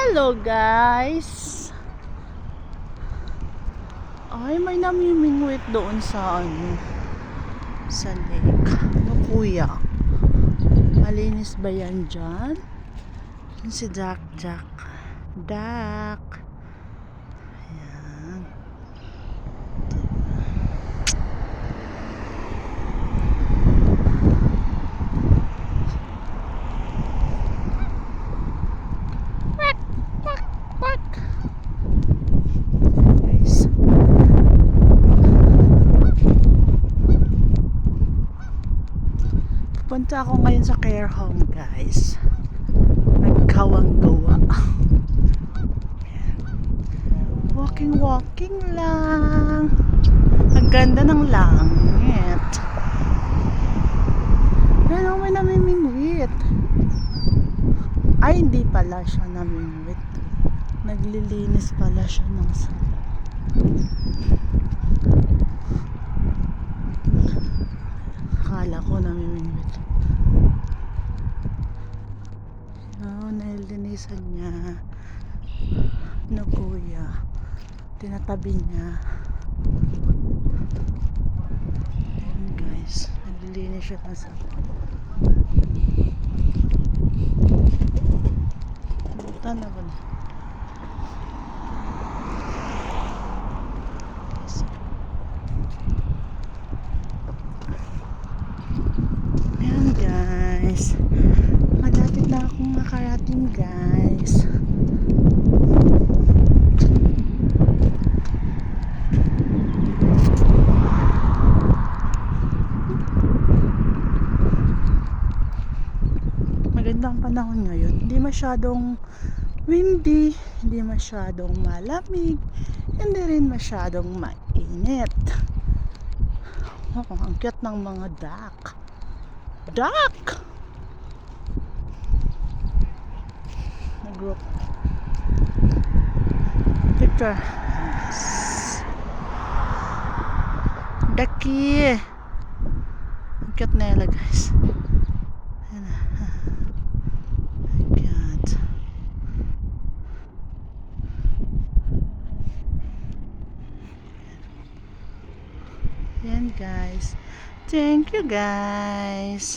Hello guys! Ay, may namimingwit doon sa sa lake. Ano kuya? Malinis ba yan dyan? Yan si Jack. Jack. Ayan. Guys. Punta ako ngayon sa care home guys. Nagkawang gawa. Walking lang. Ang ganda ng langit. Pero may namimingwit. Ay, hindi pala siya namimingwit. Naglilinis pala siya ng sala. Akala ko namimingwit. Nilinisan niya. No kuya. Tinatabi niya. Ayan guys. Naglilinis siya ng sala. Buta na ba na? Ayan guys. Malapit na akong makarating guys. Magandang panahon ngayon. Hindi masyadong windy, hindi masyadong malamig, hindi rin masyadong mainit. Oh, ang cute ng mga duck. Nag-group picture. Ducky. Ang cute nila guys. Ayan na. Cute. Yan guys. Thank you guys.